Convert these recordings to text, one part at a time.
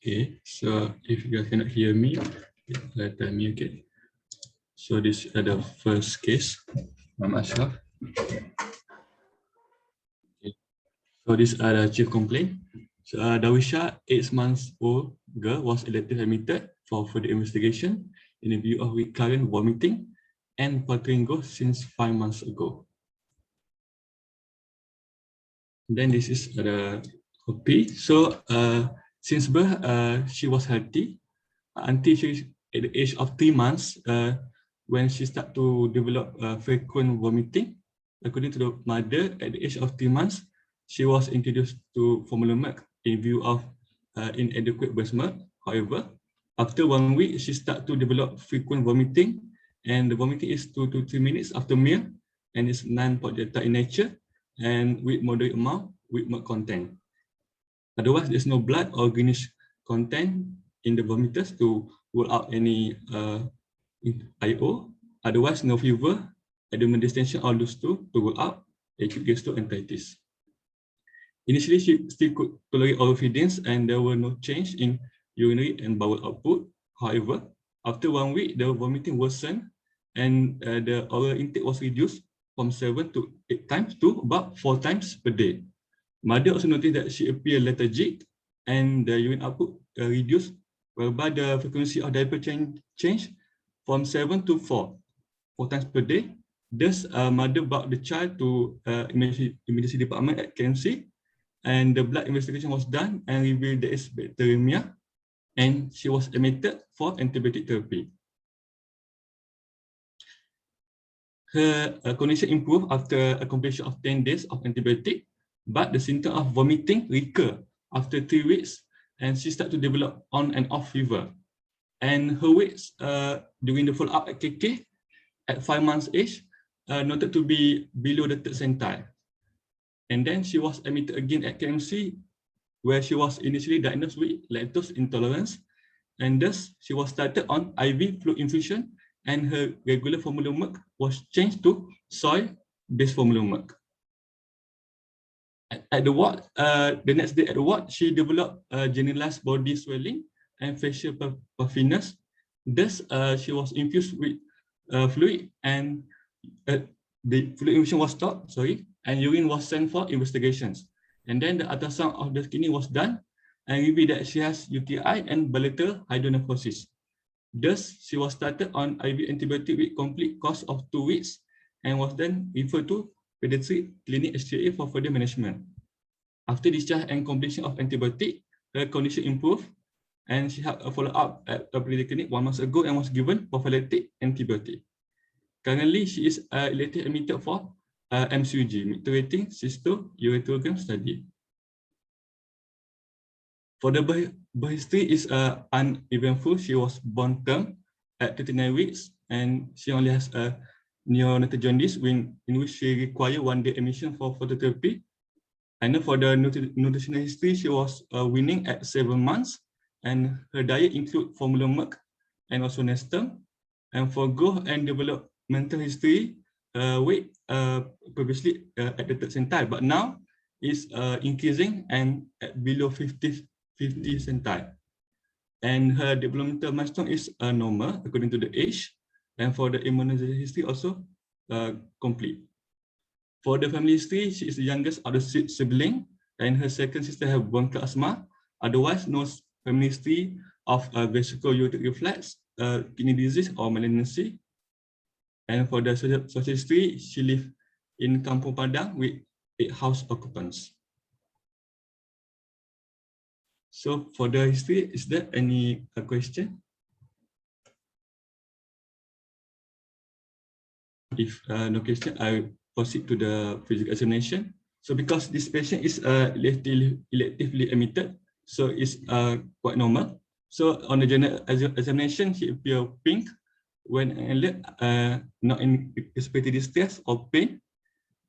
Okay, so if you guys cannot hear me, tell me again. So this is the first case. I'm Ashraf. Okay. So this are the chief complaint. So Dawisha, 8 months old girl, was elective admitted for further investigation in the view of recurrent vomiting and poltergeist since 5 months ago. Then this is the copy. So since birth, she was healthy until she at the age of 3 months, when she started to develop frequent vomiting. According to the mother, at the age of 3 months, she was introduced to formula milk in view of inadequate breast milk. However, after 1 week, she started to develop frequent vomiting, and the vomiting is 2 to 3 minutes after meal, and is non-projectile in nature, and with moderate amount with milk content. Otherwise, there's no blood or greenish content in the vomiters to rule out any IO. Otherwise, no fever, abdominal distension, all those two to rule out acute gastroenteritis. Initially, she still could tolerate oral feedings and there were no change in urinary and bowel output. However, after 1 week, the vomiting worsened and the oral intake was reduced from 7 to 8 times to about 4 times per day. Mother also noticed that she appeared lethargic and the urine output reduced, whereby the frequency of diaper change from 7 to 4 times per day. Thus, mother brought the child to emergency department at KMC, and the blood investigation was done and revealed there is bacteremia, and she was admitted for antibiotic therapy. Her condition improved after a completion of 10 days of antibiotic, but the symptom of vomiting recur after 3 weeks, and she started to develop on and off fever. And her weights during the follow-up at KK at 5 months age noted to be below the 3rd centile. And then she was admitted again at KMC, where she was initially diagnosed with lactose intolerance, and thus she was started on IV fluid infusion, and her regular formula milk was changed to soy-based formula milk. At the ward, the next day at the ward, she developed generalized body swelling and facial puffiness. Thus, she was infused with fluid, and the fluid infusion was stopped, and urine was sent for investigations. And then the ultrasound of the kidney was done and revealed that she has UTI and bilateral hydronephrosis. Thus, she was started on IV antibiotic with complete course of 2 weeks and was then referred to pediatric clinic HCA for further management. After discharge and completion of antibiotic, her condition improved, and she had a follow-up at a pediatric clinic 1 month ago and was given prophylactic antibiotic. Currently, she is elected admitted for MCUG, micturating cysto-urethrogram study. For the birth history is uneventful. She was born term at 39 weeks, and she only has a neonatal jaundice in which she required 1 day admission for phototherapy. And for the nutritional history, she was weaning at 7 months, and her diet include formula milk and also Nestum. And for growth and developmental history, weight previously at the 3rd centile, but now is increasing and at below 50 centile. And her developmental milestone is normal according to the age, and for the immunization history also complete. For the family history, she is the youngest of the sibling, and her second sister have bronchial asthma. Otherwise, no family history of vesico-ureteric reflux, kidney disease, or malignancy. And for the social history, she lived in Kampung Padang with 8 house occupants. So for the history, is there any question? If no question, I proceed to the physical examination. So because this patient is electively admitted, so it's quite normal. So on the general examination, he appear pink when alert, not in respiratory distress or pain,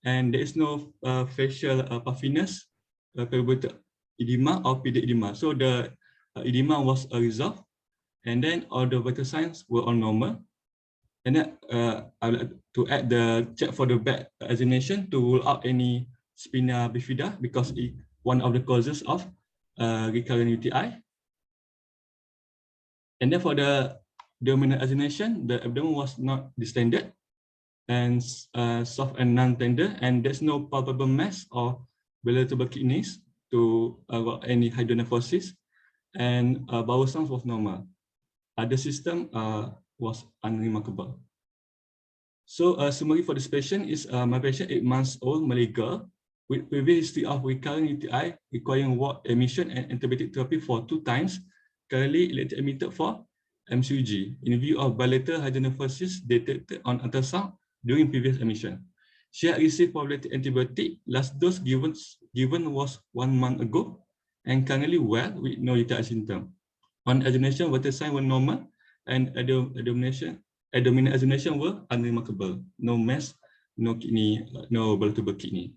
and there is no facial puffiness, periorbital edema or pediatric edema. So the edema was resolved, and then all the vital signs were all normal. And then I would like to add the check for the back examination to rule out any spina bifida, because it's one of the causes of recurrent UTI. And then for the abdominal examination, the abdomen was not distended and soft and non-tender, and there's no palpable mass or palatable kidneys to any hydronephrosis, and bowel sounds was normal. Other system was unremarkable. So summary for this patient is my patient 8 months old Malay girl with previous history of recurrent UTI requiring ward admission and antibiotic therapy for 2 times, currently elected admitted for MCG in view of bilateral hydronephrosis detected on ultrasound during previous admission. She had received prophylactic antibiotic. Last dose given was 1 month ago and currently well with no UTI symptom. On examination, vital signs were normal and abdominal examination were unremarkable. No mass, no kidney, no palatable kidney.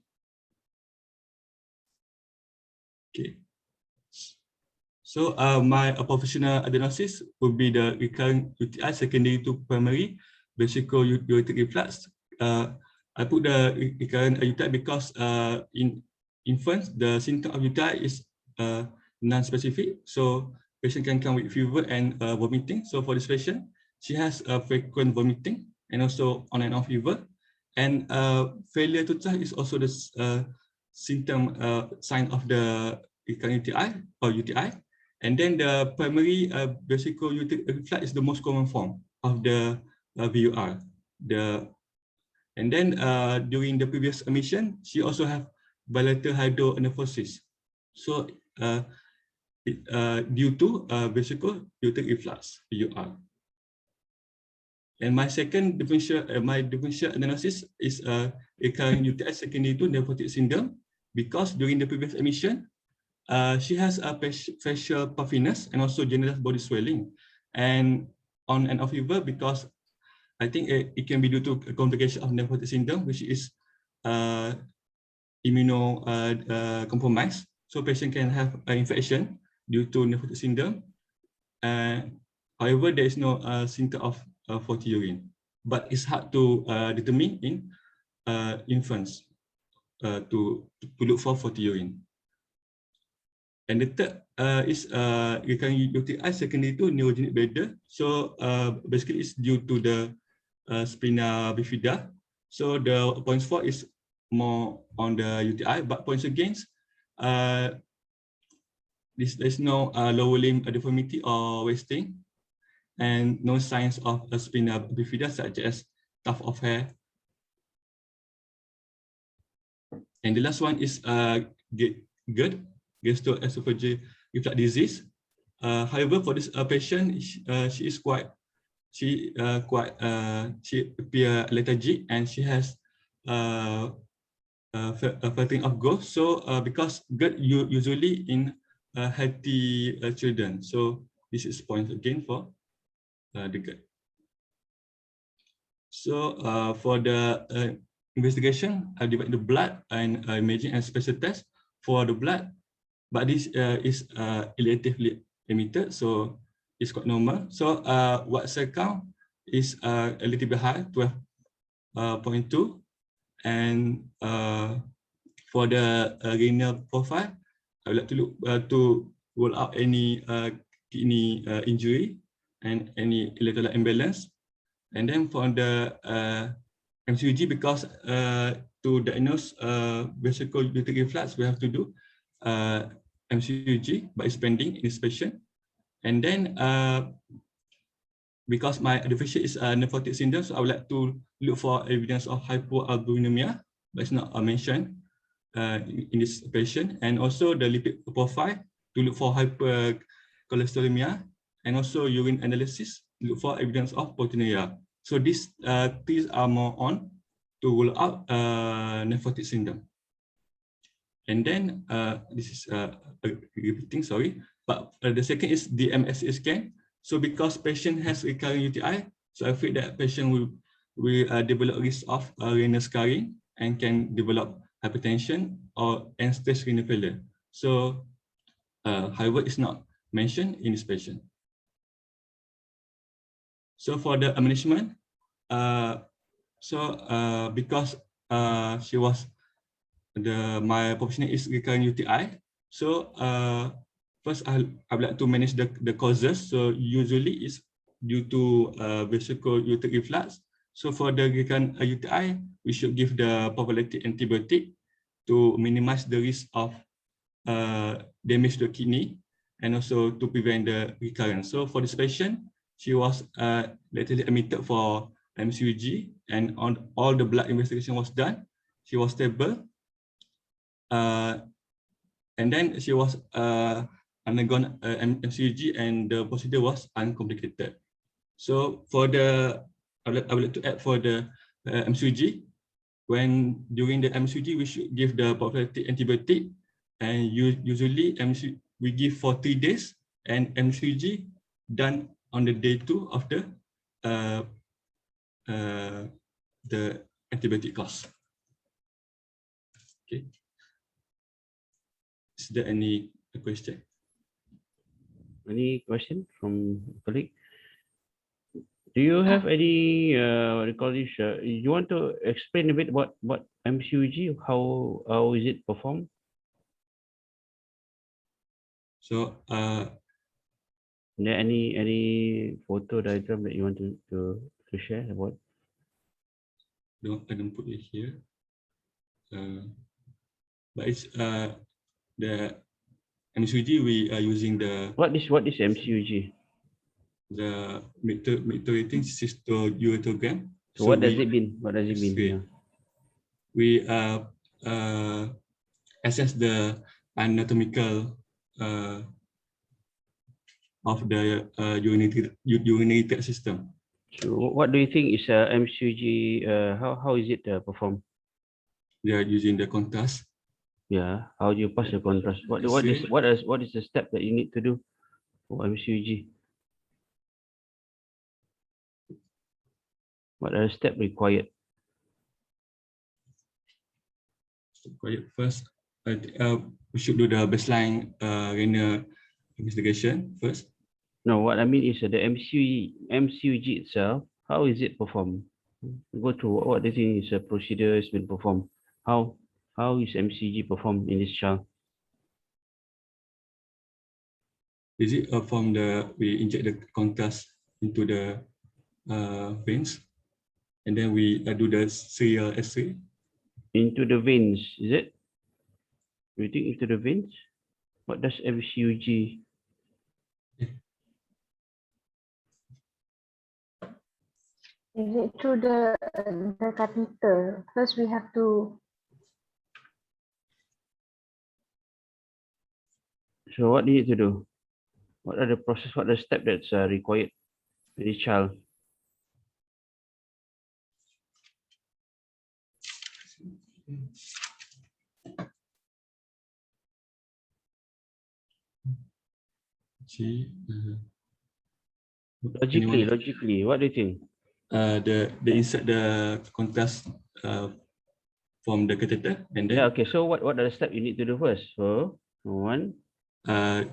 Okay. So my provisional diagnosis would be the recurrent UTI secondary to primary vesico-ureteric reflux. I put the recurrent UTI because in infants, the symptom of UTI is non-specific. So patient can come with fever and vomiting. So for this patient, she has frequent vomiting and also on and off fever. And failure to charge is also the symptom sign of the recurrent UTI or UTI. And then the primary vesico-ureteric reflux is the most common form of the VUR. And then during the previous admission, she also have bilateral hydronephrosis. So due to vesico-ureteric reflux, VUR. And my second differential analysis is recurrent UTI secondary to nephrotic syndrome, because during the previous admission, she has a facial puffiness and also general body swelling and on and off fever, because I think it can be due to a complication of nephrotic syndrome, which is immunocompromised. So patient can have an infection due to nephrotic syndrome. However, there is no symptom of faulty urine, but it's hard to determine in infants to look for faulty urine. And the third is recurrent UTI secondary to neurogenic bladder. So basically it's due to the spina bifida. So the points for is more on the UTI, but points against there's no lower limb deformity or wasting, and no signs of a spina bifida such as tuft of hair. And the last one is GERD, gastroesophageal reflux disease. However, for this patient, she appear lethargic and she has flattening of growth. So because GERD usually in healthy children, so this is point again for the GERD. So for the investigation, I divide the blood and imaging and special test. For the blood, but this is relatively limited, so it's quite normal. So what cell count is a little bit high, 12.2, and for the renal profile, I would like to look to rule out any kidney injury and any electrolyte imbalance. And then for the MCG, because to diagnose vesico-ureteric reflux, we have to do MCG, but it's pending in this patient. And then because my deficit is nephrotic syndrome, so I would like to look for evidence of hypoalbuminemia, but it's not mentioned in this patient. And also the lipid profile to look for hypercholesterolemia, and also urine analysis to look for evidence of proteinuria. So these things are more on to rule out nephrotic syndrome. And then this is repeating, sorry, but the second is the MSA scan. So because patient has recurrent UTI, so I feel that patient will develop risk of renal scarring and can develop hypertension or end-stage renal failure. So however, it's not mentioned in this patient. So for the management, because she was my professional is recurrent UTI, so first I would like to manage the causes. So usually it's due to vesical ureteric reflux. So for the recurrent UTI, we should give the prophylactic antibiotic to minimize the risk of damage to the kidney and also to prevent the recurrence. So for this patient, she was lately admitted for MCUG, and on all the blood investigation was done. She was stable, and then she was undergone MCUG, and the procedure was uncomplicated. So for the, I would like to add for the MCUG, when during the MCUG, we should give the prophylactic antibiotic, and usually we give for 3 days, and MCUG done on the day 2 of the antibiotic course. Okay. Is there any question? Any question from colleague? Do you have any what do you call this? You want to explain a bit what MCUG? How is it performed? So there any photo diagram that you want to share about? I don't put it here. But it's the MCUG, we are using the what is MCUG? The micturating cystouretogram. So what does it mean? What does it mean? Yeah. We assess the anatomical of the urinary tract system. So what do you think is MCUG? How is it performed? They are using the contrast. Yeah. How do you pass the contrast? What is the step that you need to do for MCUG? What are the steps required? First, we should do the baseline renal investigation first. No, what I mean is the MCUG itself. How is it performed? Go through what the thing is a procedure has been performed. How is MCUG performed in this child? Is it from we inject the contrast into the veins, and then we do the serial X-ray? Into the veins, is it? You think into the veins? What does MCUG? Is it through the catheter? First, we have to. So what do you need to do? What are the process? What are the steps that's required for this child? Logically, what do you think? They insert the contrast from the catheter, and then yeah. Okay. So what are the steps you need to do first? So one.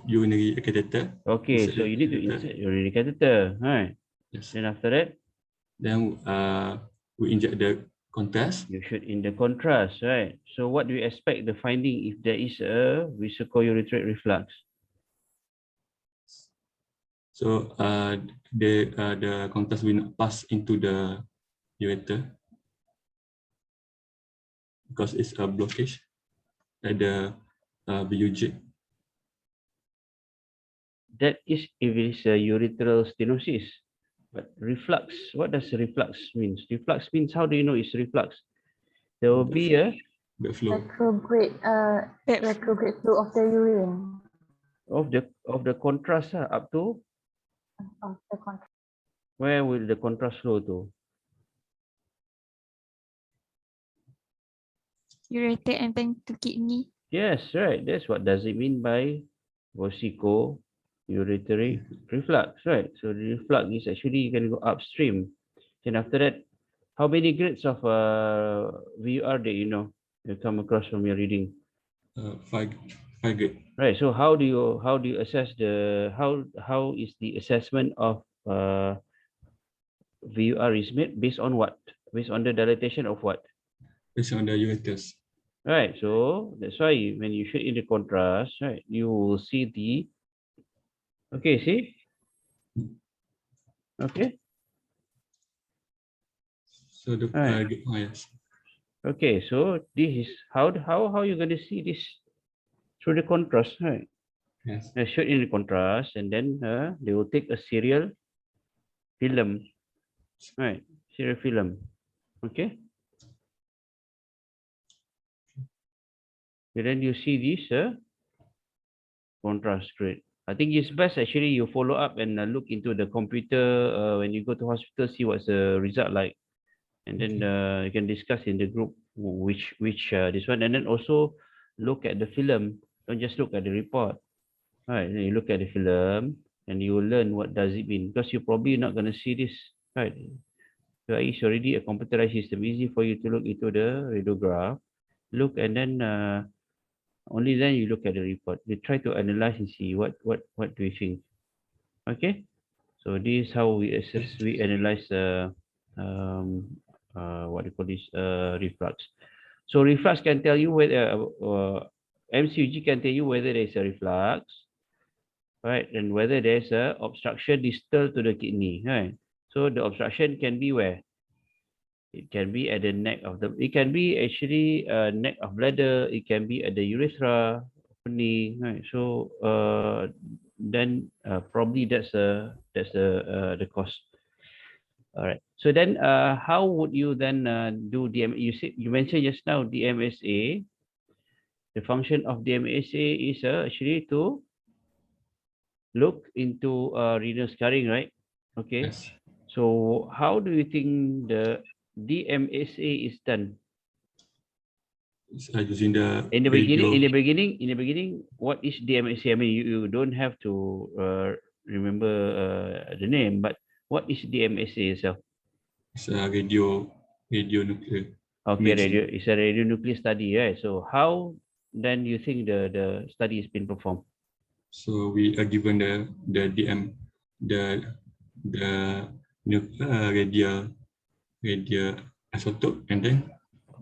Urinary catheter. Okay. So you need to insert urinary catheter, right? Yes. Then after that. Then we inject the contrast. You should in the contrast, right? So what do you expect the finding if there is a vesical ureteric reflux? So the contrast will not pass into the ureter because it's a blockage at the VUJ. That is if it is a ureteral stenosis. But reflux, what does reflux means? Reflux means, how do you know it's reflux? There will be a retrograde flow of the urine. Of the contrast up to? Of the contrast. Where will the contrast flow to? Ureter and then to kidney. Yes, right. That's what does it mean by vesico ureteric reflux, right? So the reflux is actually going to go upstream. Then after that, how many grades of VUR that you come across from your reading? 5 grade. Right. So how do you assess the how is the assessment of VUR is made based on what? Based on the dilatation of what? Based on the ureters. Right. So that's why when you shoot in the contrast, right, you will see the Okay, see? Okay. So the Right. yes. Okay, so this is how you going to see this through the contrast, right? Yes. They show in the contrast, and then they will take a serial film, right? Serial film, okay. And then you see this contrast grade. I think it's best actually you follow up and look into the computer when you go to hospital, see what's the result like, and then you can discuss in the group which this one, and then also look at the film. Don't just look at the report. Right, then you look at the film and you will learn what does it mean, because you're probably not going to see this, right? So it's already a computerized system, easy for you to look into the radiograph, look, and then only then you look at the report. You try to analyze and see what do you think. Okay, so this is how we assess, we analyze what do you call this, reflux. So reflux can tell you whether MCG can tell you whether there's a reflux, right, and whether there's a obstruction distal to the kidney, right? So the obstruction can be where? It can be at the neck of the, it can be actually neck of bladder, it can be at the urethra opening, right? So then probably that's the cause. All right. So then how would you then do DM? You mentioned just now DMSA. The function of DMSA is actually to look into renal scarring, right? Okay. Yes. So how do you think the DMSA is done? Using the In the radio. beginning, what is DMSA? I mean, you don't have to remember the name, but what is DMSA itself? It's a radio nuclear. Okay, imaging. it's a radionuclear study, right? So how then you think the study has been performed? So we are given the radio isotope, and then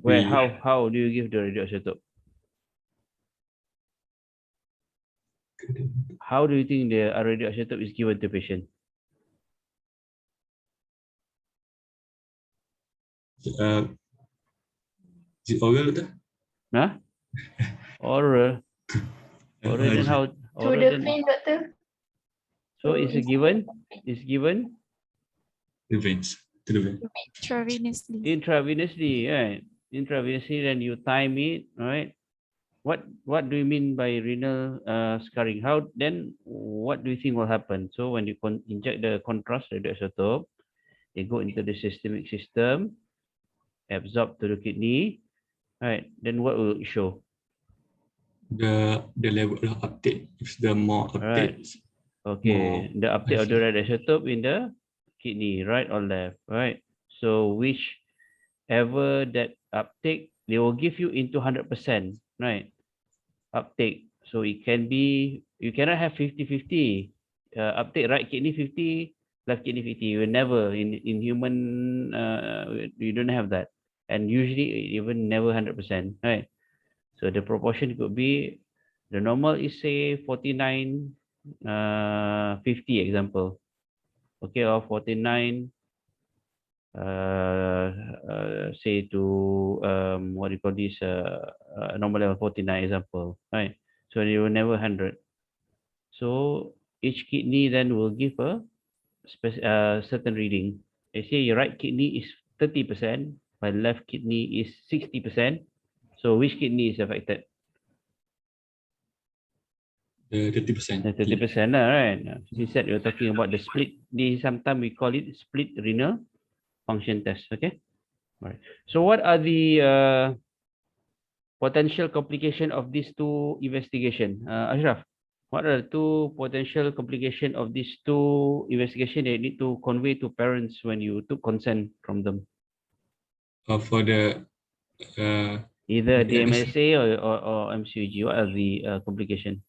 Where we how do you give the radioisotope? How do you think the radioisotope is given to patient? is it oral betul? Huh? Oral. Oral then how? To Oral the then. vein, doctor. So it's a given. It's given The veins to the vein. Intravenously. intravenously, right? Intravenously, then you time it, right? What do you mean by renal scarring? How then? What do you think will happen? So when you inject the contrast radioisotope, they go into the systemic system, absorb to the kidney, right? Then what will it show? The level of uptake. If the more Right. uptake, Okay, the uptake of the radioisotope in the kidney, right or left, right? So whichever that uptake, they will give you into 100%, right? Uptake. So it can be, you cannot have 50-50. Uptake right kidney 50, left kidney 50. You will never, in human, you don't have that. And usually even never 100%, right? So the proportion could be, the normal is say 49, 50 example. Okay, or 49, say to what do you call this, normal level 49 example, right? So you will never 100. So each kidney then will give a certain reading. Let's say your right kidney is 30%, my left kidney is 60%. So which kidney is affected? the 30%. 30%, right? She said you're talking about the split. Sometimes we call it split renal function test. Okay, right. So what are the potential complication of these two investigation? Ashraf, what are the two potential complication of these two investigation that you need to convey to parents when you took consent from them? For the Either DMSA. DMSA or MCG. What are the complication?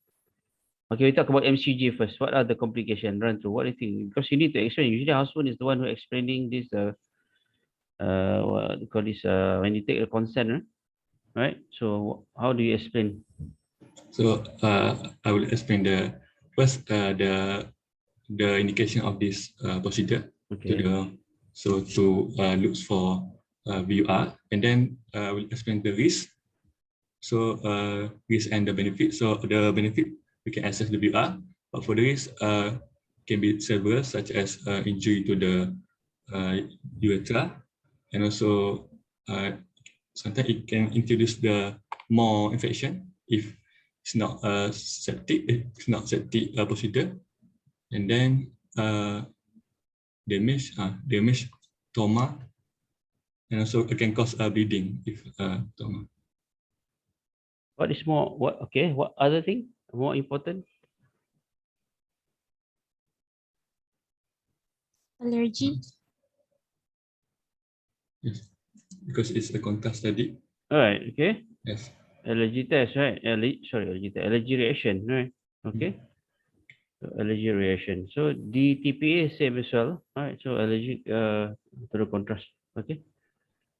Okay, we talk about MCG first. What are the complications? Run through. What do you think? Because you need to explain. Usually, husband is the one who explaining this. What do you call this? When you take a consent, right? So, how do you explain? So I will explain the first the indication of this procedure to Okay. to look for VUR, and then we'll explain the risk. So risk and the benefit. So the benefit, we can assess the VUR, but for the risk can be several, such as injury to the urethra, and also sometimes it can introduce the more infection if it's not septic procedure, and then damage trauma, and also it can cause bleeding if trauma. What is more? What? Okay. What other thing more important? Allergy. Yes, because it's a contrast study. All right. Okay. Yes. Allergy test, right? Allergy reaction, right? Okay. So allergy reaction. So the TPA is same as well. All right. So allergic to the contrast. Okay.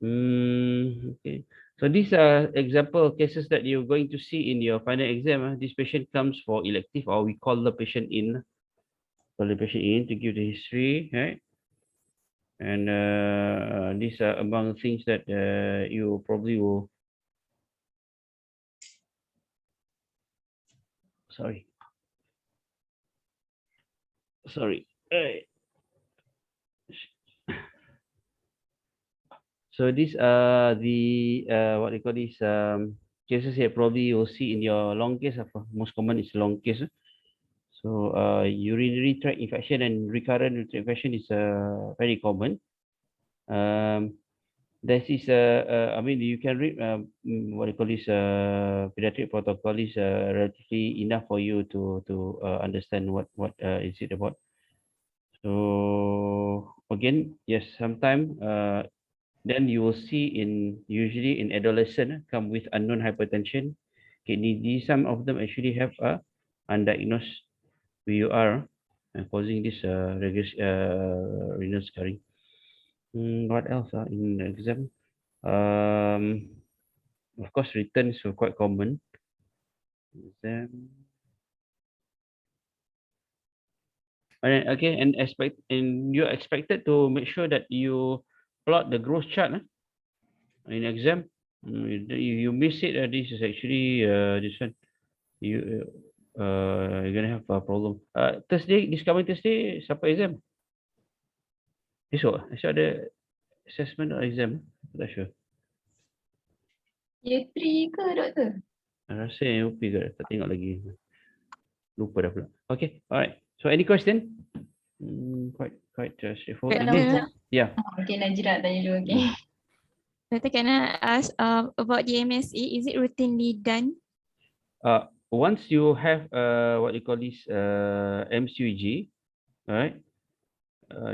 Okay. So these are example cases that you're going to see in your final exam. This patient comes for elective, or we call the patient in. Call the patient in to give the history, right? And these are among things that you probably will. Sorry. So these are the what they call these cases here. Probably you'll see in your long case. Most common is long case. So urinary tract infection and recurrent infection is very common. This is I mean, you can read what you call this pediatric protocol is relatively enough for you to understand what is it about. So again, yes, sometime then you will see usually in adolescent come with unknown hypertension, kidney disease. Some of them actually have a undiagnosed VUR causing this renal scarring. What else in the exam? Of course, returns were quite common. Exam. Okay, and you're expected to make sure that you plot the growth chart in exam. You miss it. This is actually this one. You're gonna have a problem. Thursday, this coming Thursday, siapa exam? Esok ada assessment or exam? Not sure. Year 3 ke doktor? Rasa yang UP ke? Tak tengok lagi. Lupa dah pula. Okay, alright. So any question? Quite straightforward. Yeah. Okay, Najira tanya dulu. Okay. Doctor, can I ask about the MSA? Is it routinely done? Once you have what you call this MCG, right?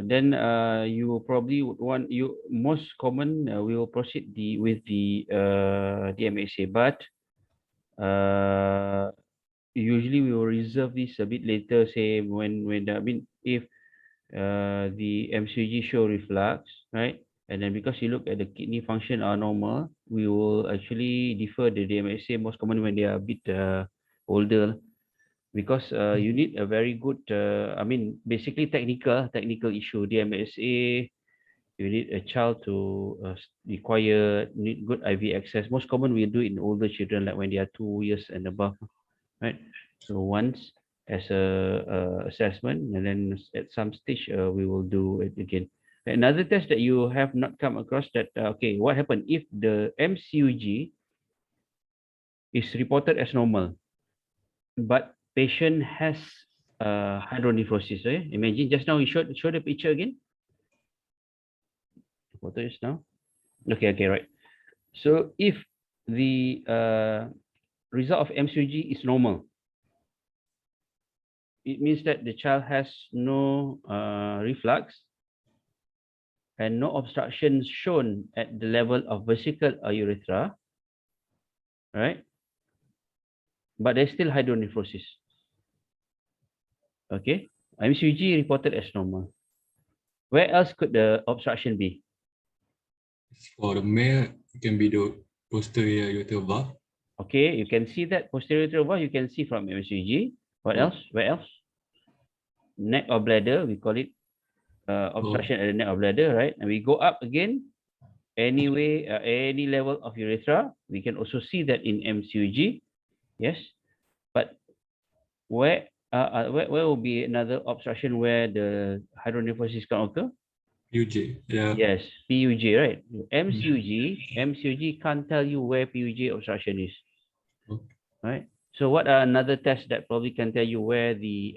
Then you will probably want most common we will proceed with the MSA, but usually we will reserve this a bit later. Say when I mean if the MCG show reflux, right? And then because you look at the kidney function are normal, we will actually defer the DMSA most common when they are a bit older, because you need a very good, I mean, basically technical issue. DMSA, you need a child to require, need good IV access. Most common we do in older children, like when they are 2 years and above, right? So once as a assessment, and then at some stage we will do it again. Another test that you have not come across that, okay, what happened if the MCUG is reported as normal, but patient has hydronephrosis, right? Imagine just now you show the picture again. What is now? Okay, right. So if the result of MCUG is normal, it means that the child has no reflux and no obstruction shown at the level of vesicle or urethra, right? But there's still hydronephrosis. Okay, MCG reported as normal. Where else could the obstruction be? For the male, it can be the posterior urethral valve. Okay, you can see that posterior urethral valve. You can see from MCG. What else? Where else? Neck or bladder, we call it obstruction at the neck or bladder, right? And we go up again, anyway, any level of urethra. We can also see that in MCUG, yes. But where will be another obstruction where the hydronephrosis can occur? UJ. Yeah. Yes, PUJ, right? MCUG can't tell you where PUJ obstruction is, right? So what are another test that probably can tell you where the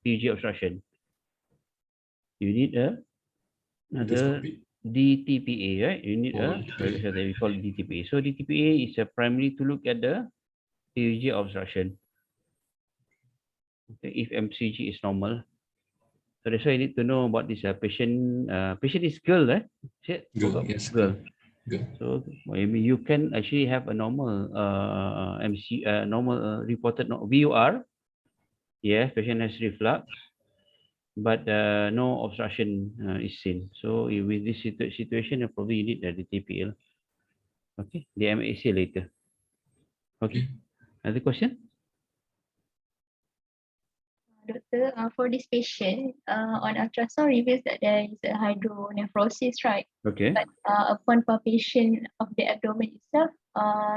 PUJ obstruction? You need another Endoscopy. DTPA, right? You need Oh, that we call it DTPA. So DTPA is primarily to look at the PUJ obstruction. Okay, if MCG is normal. So that's why you need to know about this patient. Patient is girl, right? Girl, yes. Girl. Girl. So maybe you can actually have a normal normal reported VUR. Yeah, patient has reflux, but no obstruction is seen. So with this situation, you probably need the DTPL. Okay, the MAC later. Okay, another question? Doctor, for this patient, on ultrasound reveals that there is a hydronephrosis, right? Okay. But upon palpation of the abdomen itself,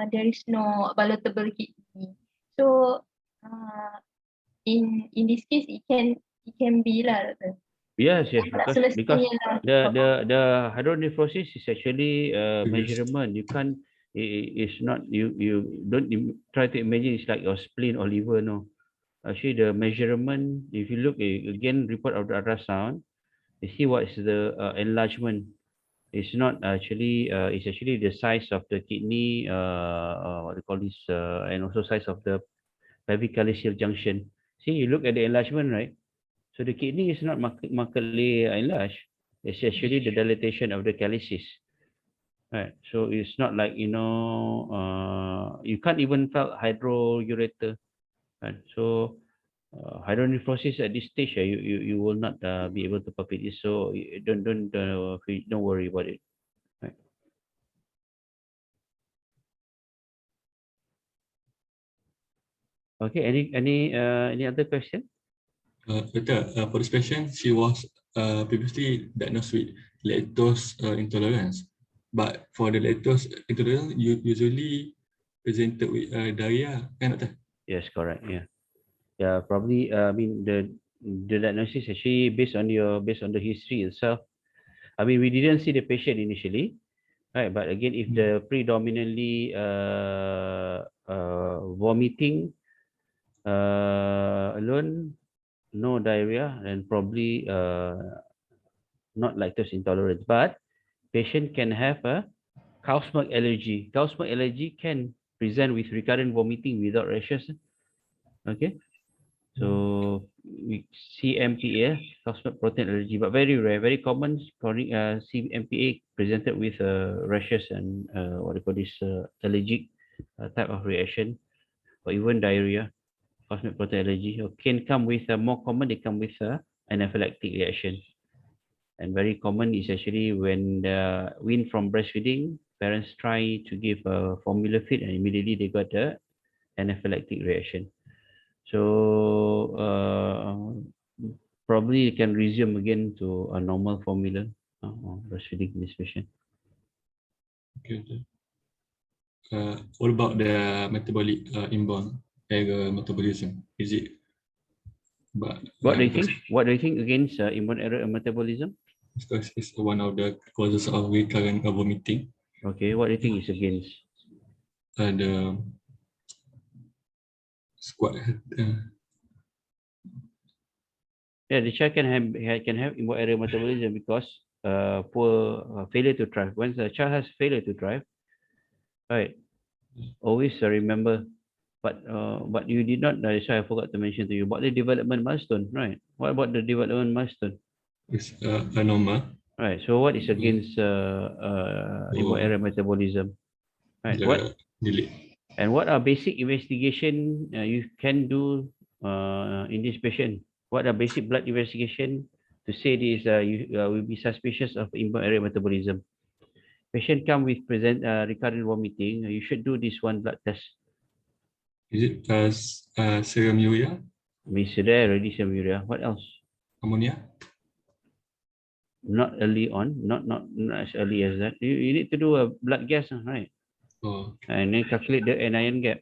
there is no palatable kidney. So, in this case, it can be lah. Doctor. Yes, because Selesainya lah. the hydronephrosis is actually a measurement. You can't. It's not you don't try to imagine it's like your spleen or liver. No, actually the measurement. If you look again report of the ultrasound, you see what is the enlargement. It's not actually. It's actually the size of the kidney. What they call this, and also size of the pelvic calyceal junction. See, you look at the enlargement, right? So the kidney is not markedly enlarged. It's actually the dilatation of the calyces. Right. So it's not like, you can't even felt hydroureter. Right. So hydronephrosis at this stage, you will not be able to palpate it. So don't worry about it. Right. Okay. Any other question? Doctor, for this patient, she was previously diagnosed with lactose intolerance. But for the lactose intolerance, you usually presented with diarrhea, kan Doctor? Yes, correct. Yeah. Yeah, probably. I mean, the diagnosis actually based on the history itself. I mean, we didn't see the patient initially, right? But again, if the predominantly vomiting alone, no diarrhea, then probably not lactose intolerance. But patient can have a cow's milk allergy. Cow's milk allergy can present with recurrent vomiting without rashes. Okay. So we CMPA, cow's milk protein allergy, but very rare, very common. CMPA presented with rashes and what do you call this allergic type of reaction, or even diarrhea. Cow's milk protein allergy can come with more common. They come with anaphylactic reaction, and very common is actually when the wean from breastfeeding, parents try to give formula feed, and immediately they got the anaphylactic reaction. So probably you can resume again to a normal formula breastfeeding in this patient. Okay. What about the metabolic inborn error metabolism? Is it? But what do you think? What do you think against inborn error and metabolism? Because it's one of the causes of recurrent vomiting. Okay, what do you think is against? The squat. Yeah, the child can have inborn error metabolism because poor failure to thrive. Once the child has failure to thrive, right? Always remember, but you did not. That's why I forgot to mention to you about the development milestone, right? What about the development milestone? It's normal. Right. So what is against inborn error metabolism? Right. What? Delete. And what are basic investigation you can do in this patient? What are basic blood investigation to say this you will be suspicious of inborn error metabolism? Patient come with present recurrent vomiting. You should do this one blood test. Is it serum urea? Viscera, radiuria. What else? Ammonia. Not early on, not as early as that. You need to do a blood gas, right? Oh, And then calculate the anion gap.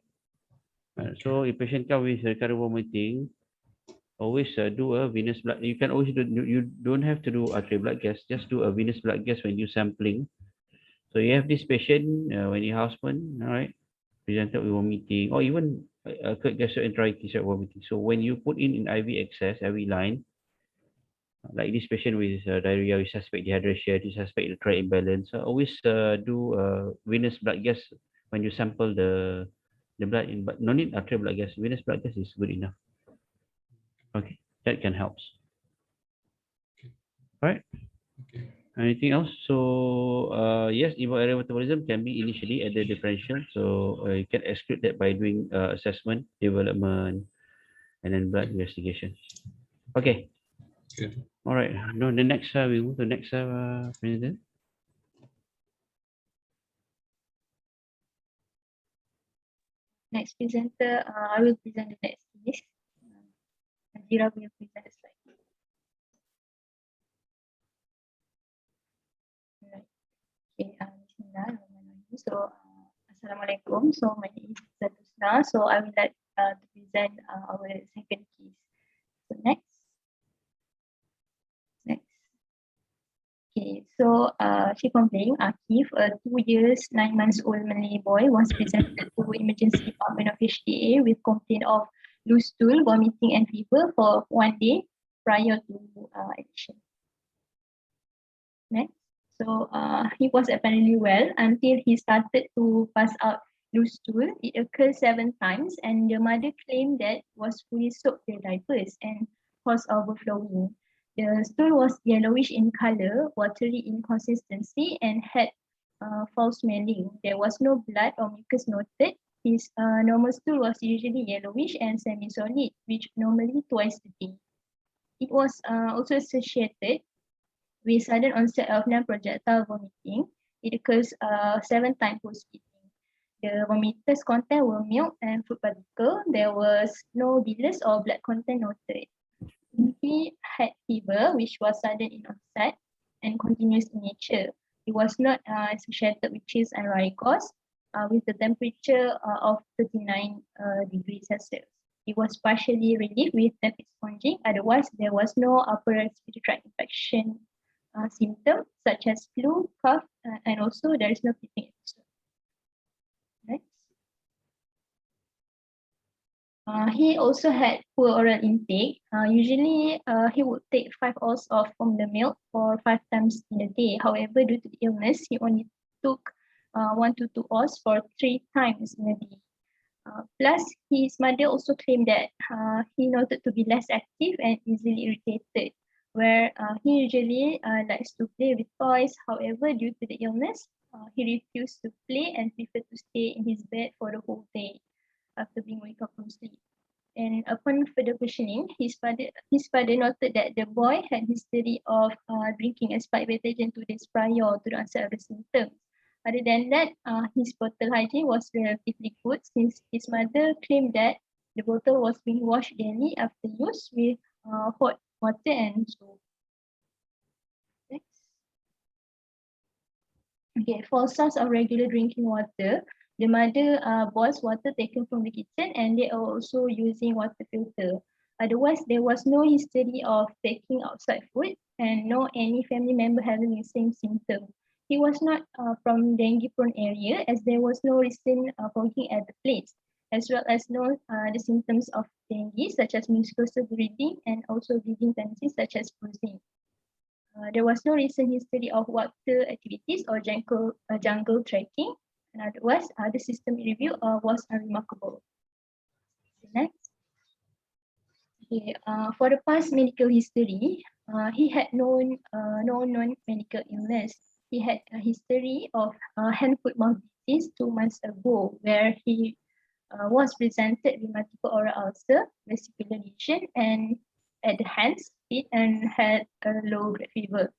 So if patient come with recurrent vomiting, always do a venous blood. You can always do. You don't have to do arterial blood gas. Just do a venous blood gas when you sampling. So you have this patient when you husband, all right, presented with vomiting, or even acute gastroenteritis at vomiting. So when you put in IV access, IV line, like this patient with diarrhea, we suspect dehydration, we suspect electrolyte imbalance. So always do venous blood gas when you sample the blood in, but no need arterial blood gas. Venous blood gas is good enough. Okay, that can help. All right. okay. Anything else? So yes, involuntary metabolism can be initially at the differential. So you can exclude that by doing assessment, development, and then blood investigation. Okay. Good. All right. No, the next we move to the next presenter. Next presenter, I will present the next case. Nazira will present the slide. Right. Okay, Bismillahirrahmanirrahim. So, Assalamualaikum. So, my name is Zatusna. So, I would like to present our second case. So, next. Okay, so she complained, Akif, a 2 years, 9 months old Malay boy, was presented to emergency department of HDA with complaint of loose stool, vomiting and fever for 1 day prior to admission. Next. So he was apparently well until he started to pass out loose stool. It occurred 7 times and the mother claimed that was fully soaked their diapers and caused overflowing. The stool was yellowish in color, watery in consistency, and had foul smelling. There was no blood or mucus noted. His normal stool was usually yellowish and semi-solid, which normally twice a day. It was also associated with sudden onset of non-projectile vomiting. It occurs 7 times post-eating. The vomitous content were milk and food particle. There was no villus or blood content noted. He had fever, which was sudden in onset and continuous in nature. It was not associated with chills and rigors, with the temperature of 39 degrees Celsius. It was partially relieved with tepid sponging. Otherwise, there was no upper respiratory tract infection symptoms such as flu, cough, and also there is no fatigue episode. Next. He also had poor oral intake. Usually, he would take 5 ounces of formula milk for 5 times in a day. However, due to the illness, he only took 1 to 2 ounces for 3 times in a day. Plus, his mother also claimed that he noted to be less active and easily irritated, where he usually likes to play with toys. However, due to the illness, he refused to play and preferred to stay in his bed for the whole day after being wake up from sleep. And upon further questioning, his father noted that the boy had history of drinking expired beverage 2 days prior to the onset of the symptoms. Other than that, his bottle hygiene was relatively good since his mother claimed that the bottle was being washed daily after use with hot water and soap. Next. Okay, for source of regular drinking water, the mother boils water taken from the kitchen and they are also using water filter. Otherwise, there was no history of taking outside food and no any family member having the same symptom. He was not from dengue-prone area as there was no recent fogging at the place, as well as no the symptoms of dengue such as mucosal bleeding and also bleeding tendencies such as bruising. There was no recent history of water activities or jungle trekking. And otherwise, the system review was unremarkable. Next. Okay, for the past medical history, he had no non-medical illness. He had a history of hand-foot-mouth disease 2 months ago, where he was presented with multiple oral ulcer, vesicular lesion, and at the hands, feet, and had a low-grade fever.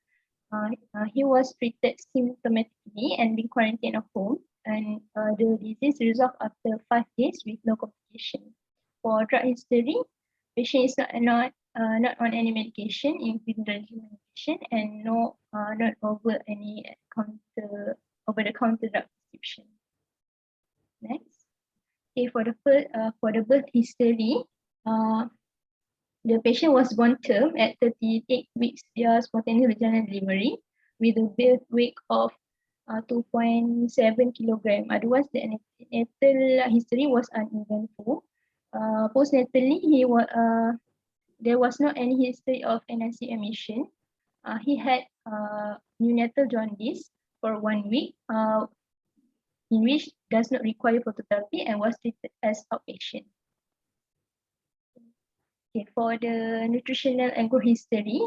He was treated symptomatically and being quarantined at home, and the disease resolved after 5 days with no complication. For drug history, Patient is not on any medication, including medication, and not over any over-the-counter drug prescription. Next. Okay, for the birth history, the patient was born term at 38 weeks via spontaneous vaginal delivery with a birth weight of 2.7 kilogram. Otherwise, the neonatal history was uneventful. Postnatally, there was not any history of NIC emission. He had neonatal jaundice for 1 week, in which does not require phototherapy and was treated as outpatient. Okay, for the nutritional and growth history,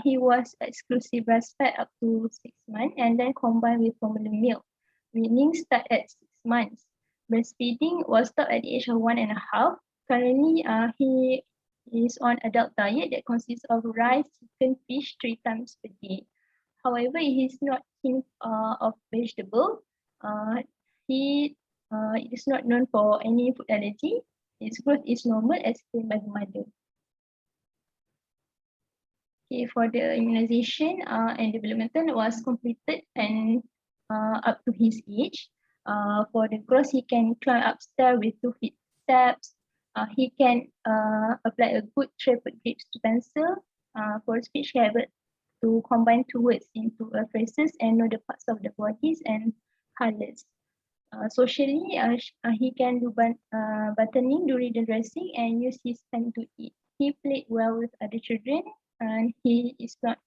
he was exclusive breastfed up to 6 months and then combined with formula milk. Weaning start at 6 months. Breastfeeding was stopped at the age of 1.5. Currently, he is on adult diet that consists of rice, chicken, fish 3 times per day. However, he is not keen of vegetable. He is not known for any food allergy. His growth is normal as seen by the mother. Okay, for the immunization and developmental was completed and up to his age. For the growth, he can climb upstairs with 2 feet steps. He can apply a good tripod grip to pencil. For speech, he able to combine 2 words into phrases and know the parts of the bodies and colors. Socially, he can do buttoning during the dressing and use his hand to eat. He played well with other children and he is not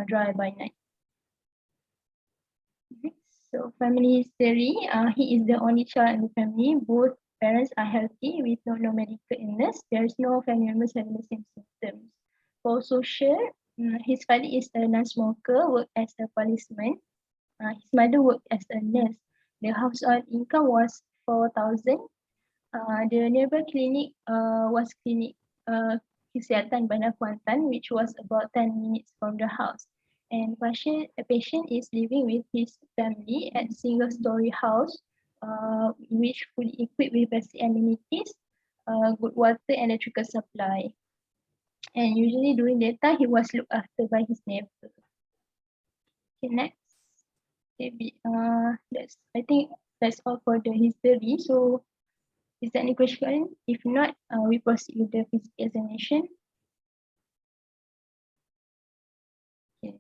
dry by night. So family history, he is the only child in the family. Both parents are healthy with no medical illness. There is no family members having the same symptoms. For social, his father is a non-smoker, worked as a policeman. His mother worked as a nurse. The household income was 4,000. The nearby clinic was clinic Kesihatan Bandar Kuantan, which was about 10 minutes from the house. And a patient is living with his family at a single-story house, which fully equipped with basic amenities, good water and electrical supply. And usually during that time, he was looked after by his neighbor. Okay, next. Maybe I think that's all for the history. So is there any question? If not, we proceed with the physique examination. Okay.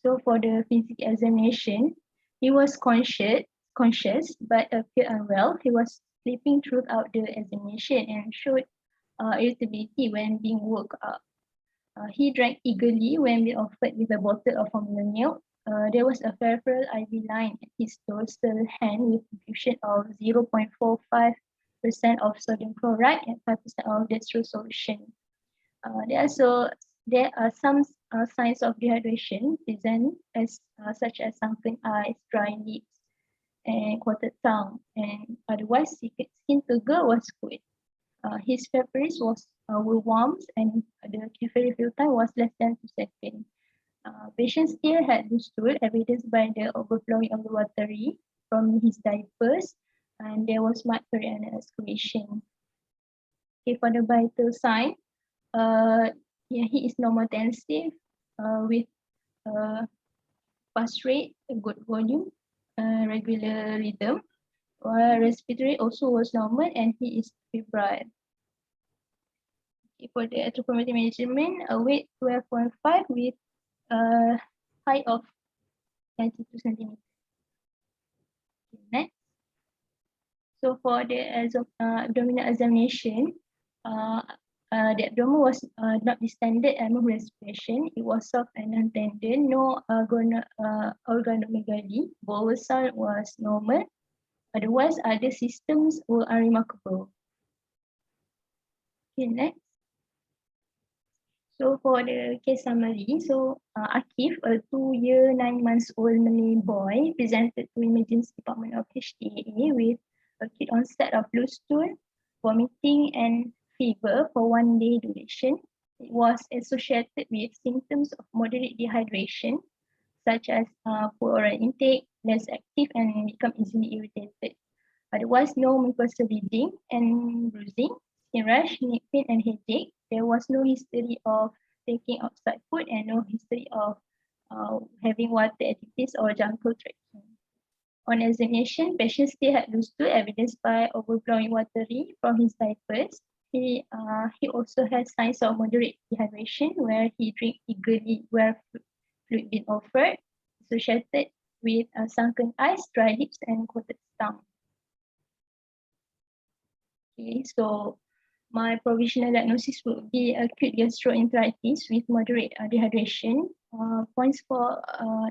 So for the physique examination, he was conscious but appeared unwell. He was sleeping throughout the examination and showed irritability when being woke up. He drank eagerly when being offered with a bottle of formula milk. There was a peripheral IV line at his dorsal hand with infusion of 0.45% of sodium chloride and 5% of dextrose solution. There are some signs of dehydration present as such as sunken eyes, dry lips, and clotted tongue. And otherwise, skin turgor was good. His febris were warm and the cafe refill time was less than 2 seconds. Patient still had loose stool, evidenced by the overflowing of the watery from his diapers, and there was marked perianal excavation. Okay, for the vital sign, he is normotensive with pulse rate, a good volume, regular rhythm. Respiratory also was normal and he is febrile. Okay, for the anthropometric measurement, weight 12.5 with height of 92 centimeters. Okay, next. So for the abdominal examination, the abdomen was not distended and no respiration. It was soft and untended, no organomegaly. Bowel sound was normal. Otherwise, other systems were unremarkable. Okay, next. So for the case summary, so Akif, a 2-year, 9 months old Malay boy, presented to emergency department of HDA with acute onset of loose stool, vomiting and fever for 1 day duration. It was associated with symptoms of moderate dehydration, such as poor oral intake, less active, and become easily irritated. Otherwise, no mucosal bleeding and bruising, skin rash, neck pain, and headache. there was no history of taking outside food and no history of having water additives or jungle trekking. On examination, patient still had loose stool evidenced by overflowing watery from his diapers. He also had signs of moderate dehydration where he drank eagerly where fluid been offered, associated with sunken eyes, dry lips, and coated tongue. Okay, so my provisional diagnosis would be acute gastroenteritis with moderate dehydration. Points for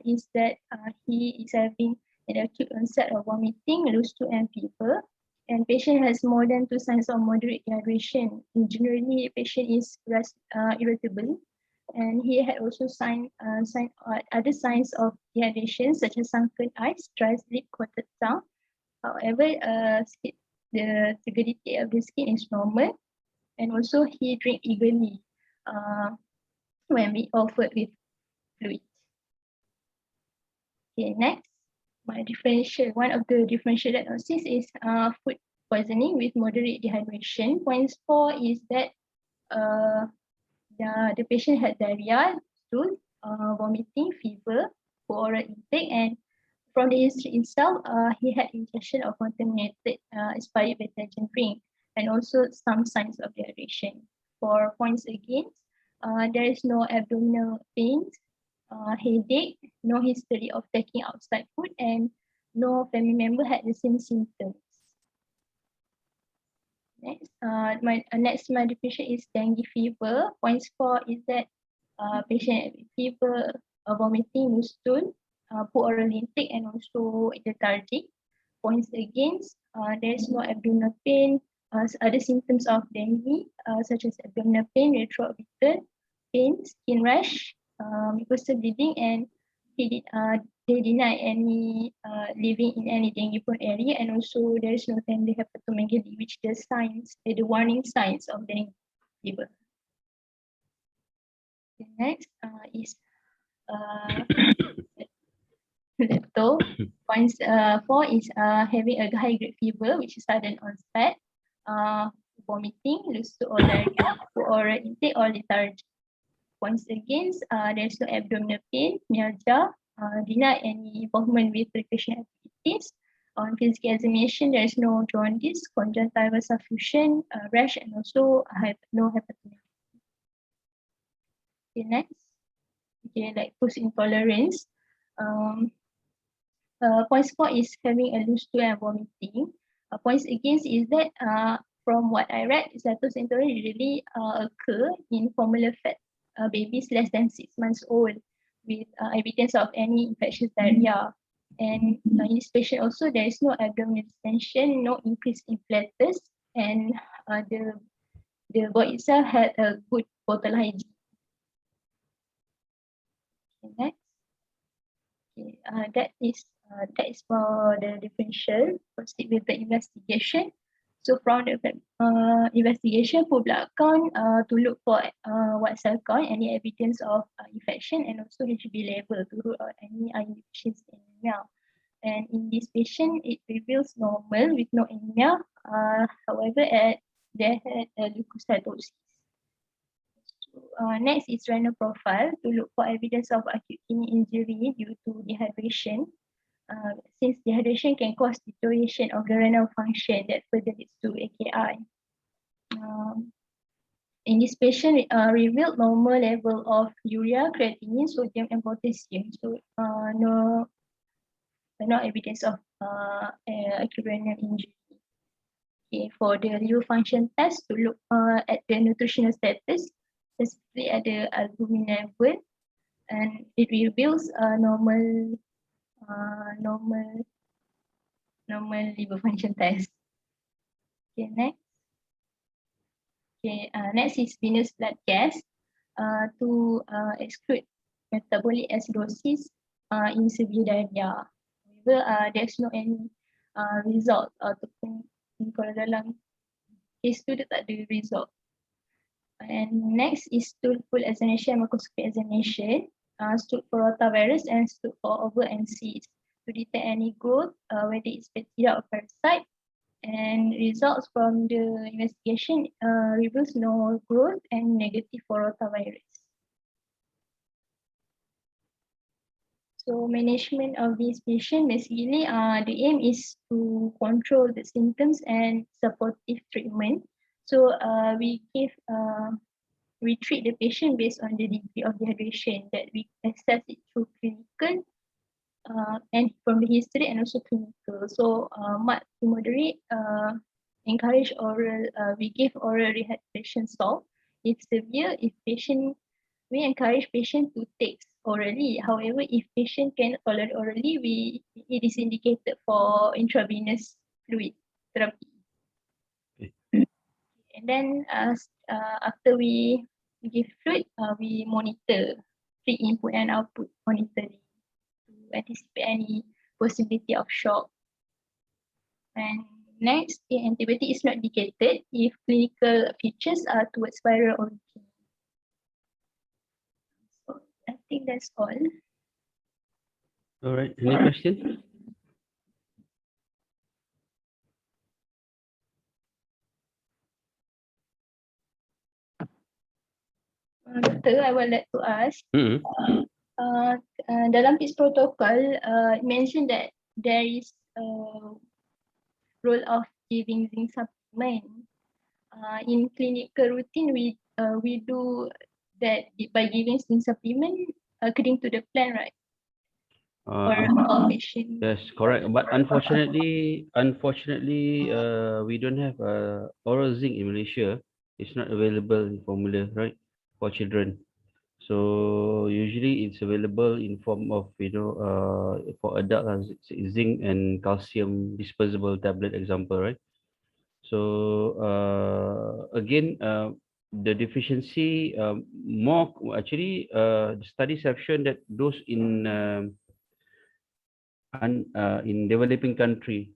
is that he is having an acute onset of vomiting, loose stool, and fever. And patient has more than 2 signs of moderate dehydration. And generally, patient is irritable, and he had also other signs of dehydration such as sunken eyes, dry lip, coated tongue. However, the turbidity of the skin is normal, and also he drank eagerly when we offered with fluid. Okay, next, one of the differential diagnosis is food poisoning with moderate dehydration. Point 4 is that the patient had diarrhea, stool, vomiting, fever, poor oral intake, and from the history itself, he had ingestion of contaminated expired betagen drink, and also some signs of dehydration. For points against, there is no abdominal pain, headache, no history of taking outside food, and no family member had the same symptoms. Next, my definition is dengue fever. Points 4 is that patient with fever, vomiting, loose stool, poor oral intake, and also lethargic. Points against, there is no abdominal pain, other symptoms of dengue, such as abdominal pain, retroorbital pain, skin rash, mucosal bleeding, and they deny any living in any dengue-prone area, and also there is no family hepatomegaly, which the warning signs of dengue fever. The next is lepto. Point 4 is having a high-grade fever, which is sudden onset, vomiting, loose stool or diarrhea, poor oral intake, or lethargy. Points against, there is no abdominal pain, myalgia, deny any involvement with recreational activities. On physique examination, there is no jaundice, conjunctival suffusion, rash, and also no hepatomegaly. Okay, next. Okay, lactose intolerance. Points 4 is having a loose stool and vomiting. Points against is that from what I read, lactose intolerance usually occur in formula fed babies less than 6 months old with evidence of any infectious diarrhea. And in this patient also, there is no abdominal distension, no increase in platters, and the boy itself had a good bottle hygiene. Okay, next. Okay, that is for the differential. Proceed with the investigation. So from the investigation, full blood count to look for white cell count, any evidence of infection, and also HB level to rule out any iron deficiency anemia. And in this patient, it reveals normal with no anemia. However, they had leukocytosis. Next is renal profile to look for evidence of acute kidney injury due to dehydration. Since dehydration can cause deterioration of the renal function that further leads to AKI. In this patient, revealed normal level of urea, creatinine, sodium, and potassium. So no evidence of acute renal injury. Okay, for the liver function test to look at the nutritional status, specifically at the albumin level, and it reveals normal liver function test. Okay, next. Okay, next is venous blood gas to exclude metabolic acidosis in severe diarrhea. However, there's no any result ataupun kalau dalam case tu dia tak ada result. And next is stool pool examination, microscopy examination, stool for rotavirus and stool for oval and cysts to detect any growth, whether it's bacteria or parasite, And results from the investigation reveals no growth and negative for rotavirus. So management of this patient, basically, the aim is to control the symptoms and supportive treatment. So we treat the patient based on the degree of dehydration that we assess it through clinical and from the history and also clinical. So mild to moderate, encourage oral, we give oral rehydration salt. If severe, we encourage patient to take orally. However, if patient cannot tolerate orally, it is indicated for intravenous fluid therapy. And then after we give fluid, we monitor pre-input and output monitoring to anticipate any possibility of shock. And next, the antibiotic is not indicated if clinical features are towards viral origin. So I think that's all. All right. Any questions? Doctor, I would like to ask, Mm-hmm. dalam PIS protocol, it mentioned that there is a role of giving zinc supplement. In clinical routine, we do that by giving zinc supplement according to the plan, right? For all patients. Yes, correct. But unfortunately, we don't have oral zinc in Malaysia. It's not available in formula, right, for children. So usually it's available in form of, for adult zinc and calcium dispersible tablet example, right? So again, the deficiency the studies have shown that those in developing country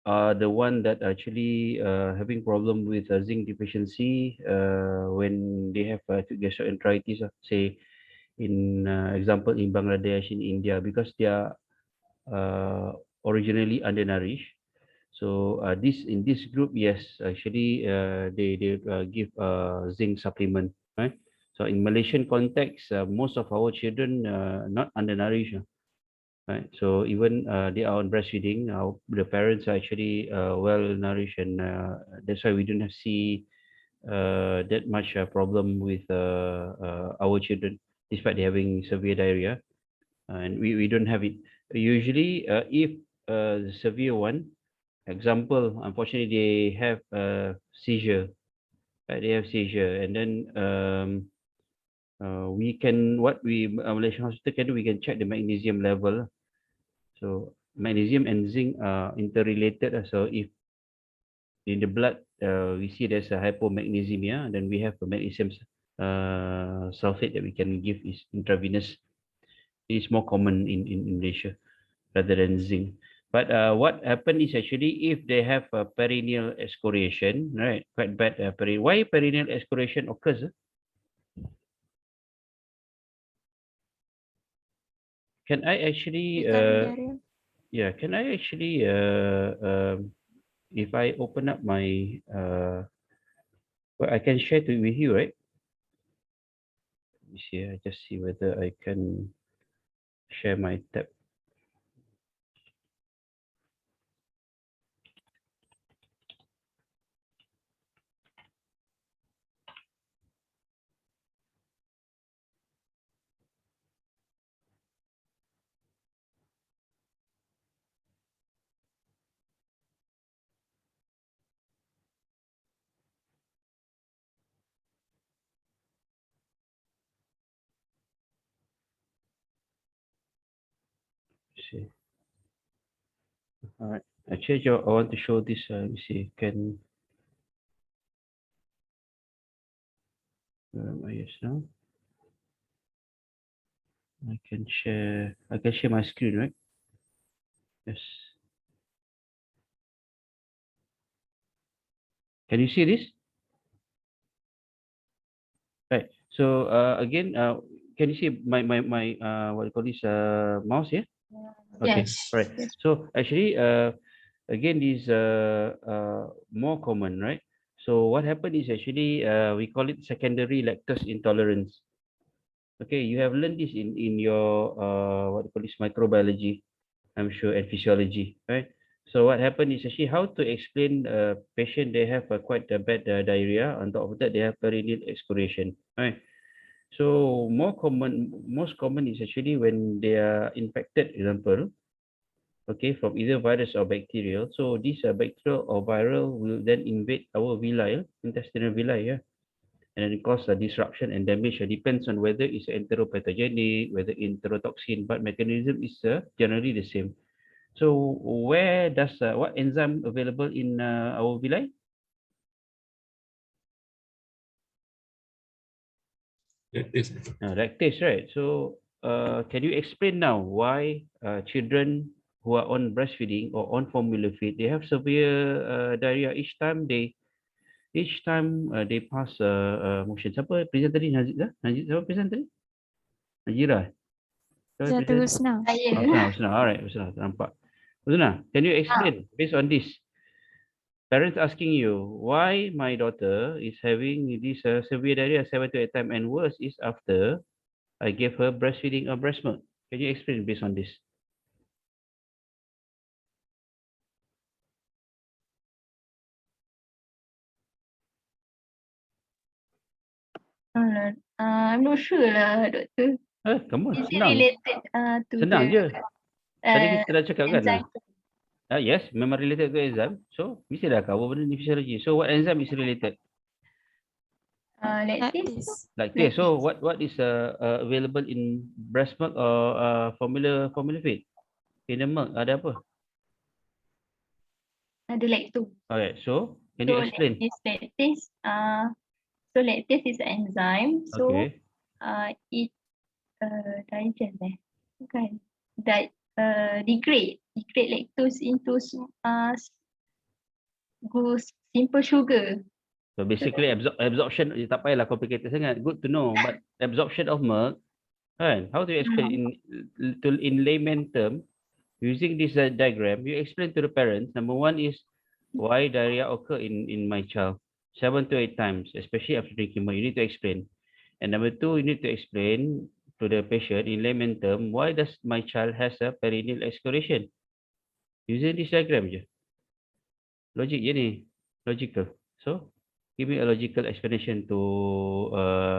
are the one that actually having problem with zinc deficiency when they have gastroenteritis, say in example in Bangladesh, in India, because they are originally undernourished. So in this group, yes, actually they give zinc supplement, right? So in Malaysian context, most of our children not undernourished. Right, so even they are on breastfeeding. The parents are actually well nourished, and that's why we don't have see that much problem with our children, despite they having severe diarrhea, and we don't have it. Usually, if the severe one, example, unfortunately they have seizure, right? They have seizure, and then we can Malaysian hospital can do, we can check the magnesium level. So magnesium and zinc are interrelated. So if in the blood we see there's a hypomagnesemia, then we have a magnesium sulfate that we can give is intravenous. It's more common in Malaysia rather than zinc. But what happened is actually if they have a perineal excoriation, right? Quite bad. Why perineal excoriation occurs? Can I actually? Yeah. Can I actually? If I open up my, well, I can share it with you, right? Let me see. I just see whether I can share my tab. See. All right. Actually, I want to show this. Let me see. Can where am I now? I can share. I can share my screen, right? Yes. Can you see this? Right. So again, can you see my what do you call this mouse here? Okay. Yes. All right. Yes. So actually, Again, this more common, right? So what happened is actually we call it secondary lactose intolerance. Okay, you have learned this in your what do you call this, microbiology, I'm sure, and physiology, right? So what happened is actually how to explain a patient they have a quite a bad diarrhea. On top of that, they have perineal excoriation, right? So most common is actually when they are infected, example, okay, from either virus or bacterial. So this bacterial or viral will then invade our villi, intestinal villi, yeah, and then cause a disruption and damage. Depends on whether it's enteropathogenic, whether enterotoxin, but mechanism is generally the same. So where does what enzyme available in our villi? Lactase. Lactase, right? So can you explain now why children who are on breastfeeding or on formula feed, they have severe diarrhea each time they pass motion. Siapa present tadi? Najib lah? Najib siapa present tadi? Najira. Siapa Jatuh present? Husna. Husna, Husna. Alright, Husna, nampak. Husna, can you explain based on this? Parents asking you why my daughter is having this severe diarrhea 7 to 8 times and worse is after I gave her breastfeeding or breast milk. Can you explain based on this? I'm not sure lah, Doctor. Come on, Is it senang. related to Senang the je. Tadi uh, kita dah cakap kan lah. enzyme? Yes, memang related to enzyme. So, mesti dah cover benda ni physiology. So, what enzyme is related? Lactase. Lactase. So, what is available in breast milk or formula feed? In the milk, ada apa? Ada lactose. Alright, so, can you explain? Lactase is an enzyme. So Okay. it digest bukan degrade lactose into simple sugar. So, basically, absorption, tak payahlah complicated sangat. Good to know. But absorption of milk, kan? How do you explain in layman term? Using this diagram, you explain to the parents. Number one is why diarrhea occur in my child 7 to 8 times, especially after drinking milk. You need to explain. And number two, you need to explain to the patient in layman term, why does my child has a perineal excoriation? Using this diagram je. Logic je ni. Logical. So, give me a logical explanation to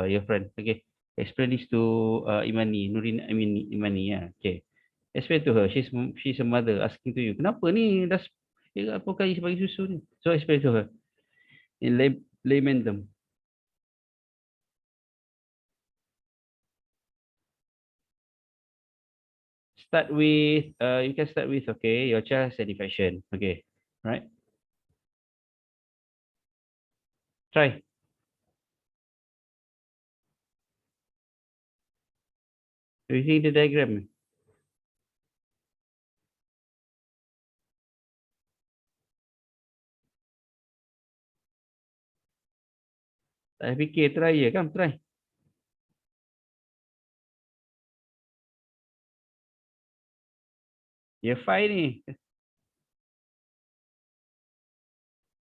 your friend. Okay. Explain this to Imani, Nurin Imani. Yeah. Okay. Explain to her. She's a mother asking to you. Kenapa ni dah apa kali bagi susu ni? So explain to her in layman term. Start with you can start with okay, your child has an infection. Okay, right? Try. Using the diagram. Tak payah fikir, try je kan, try. Year 5 ni.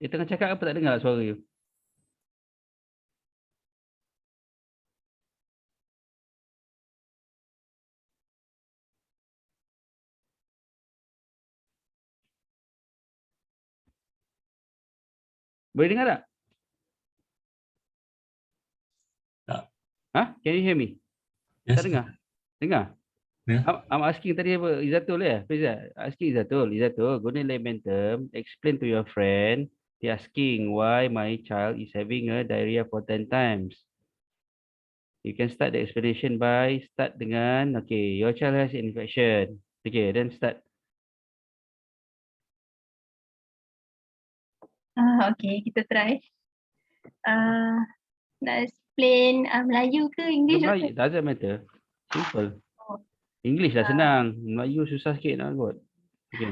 Dia tengah cakap apa tak dengar lah suara you. Boleh dengar tak? Tak. Huh? Can you hear me? Yes. Tak dengar? Dengar? Yeah. I'm asking tadi apa? Izatul ya? Please, asking Izatul. Izatul, guna layman term, explain to your friend. They asking why my child is having a diarrhea for 10 times. You can start the explanation by start dengan, okay, your child has an infection. Okay, then start. Okay, kita try. Nak explain Melayu ke English? Melayu, doesn't matter. Simple. English lah senang. Melayu susah sikit nak buat. Okay.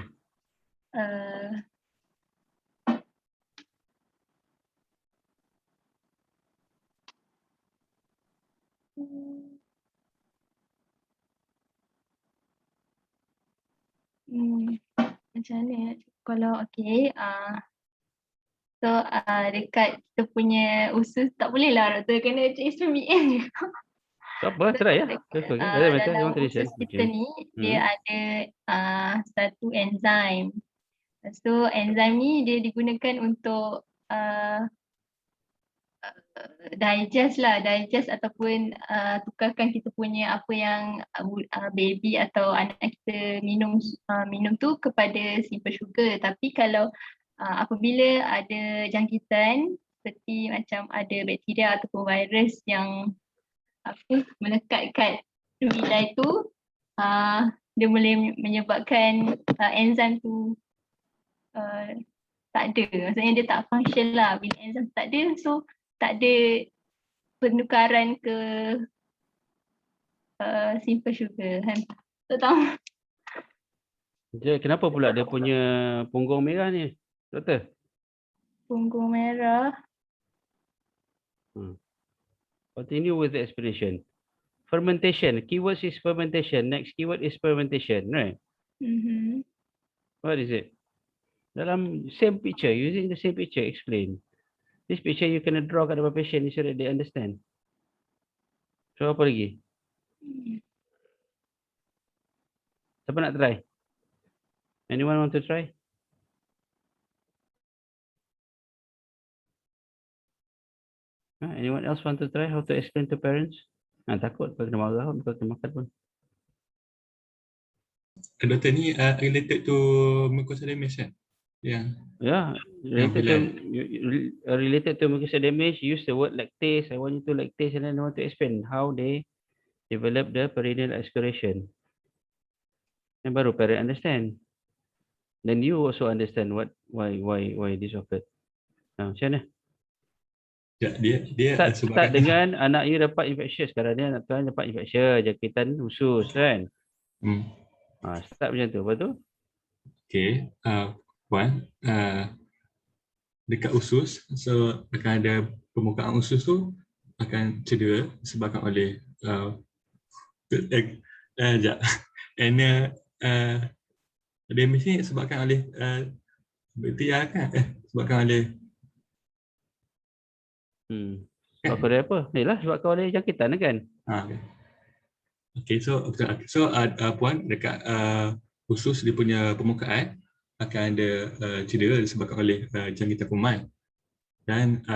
Macam mana? Kalau so dekat kita punya usus tak boleh lah doktor, kena HMBM je. Tak apa, try ya. Dalam usus kita ni dia ada satu enzim. So enzim ni dia digunakan untuk digest ataupun tukarkan kita punya apa yang baby atau anak kita minum tu kepada simple sugar. Tapi kalau apabila ada jangkitan seperti macam ada bakteria ataupun virus yang melekat kat villi tu, dia boleh menyebabkan enzim tu tak ada. Maksudnya dia tak function lah. Bila enzim tak ada, so tak ada penukaran ke simple sugar kan. Tak tahu. Kenapa pula dia punya punggung merah ni, doktor? Punggung merah. Continue with the explanation. Fermentation. Keywords is fermentation. Next keyword is fermentation, right? What is it? Dalam same picture, using the same picture, explain. This picture you kena draw kat depan patient so that they understand. So apa lagi? Siapa nak try? Anyone want to try? Anyone else want to try how to explain to parents? Takut kena marah pun, kena makan pun. Doktor ni related to mucosal damage kan? Related to mucosal damage, use the word lactase. I want you to lactase and then I want to explain how they develop the perineal excretion. And baru parent understand. Then you also understand why this occurred. Macam mana? Dia start dengan anak you dapat infectious. Sekarang ni anak tuan dapat infectious, jangkitan usus kan. Start macam tu. Lepas tu? Okay. Puan, dekat usus, so akan ada permukaan usus tu akan cedera disebabkan oleh damage ni disebabkan oleh bakteria kan? Disebabkan oleh sebab oleh apa? Yalah, sebabkan oleh jangkitan kan? Okay, so puan dekat usus dia punya permukaan akan ada cedera disebabkan oleh jangkitan kuman. Dan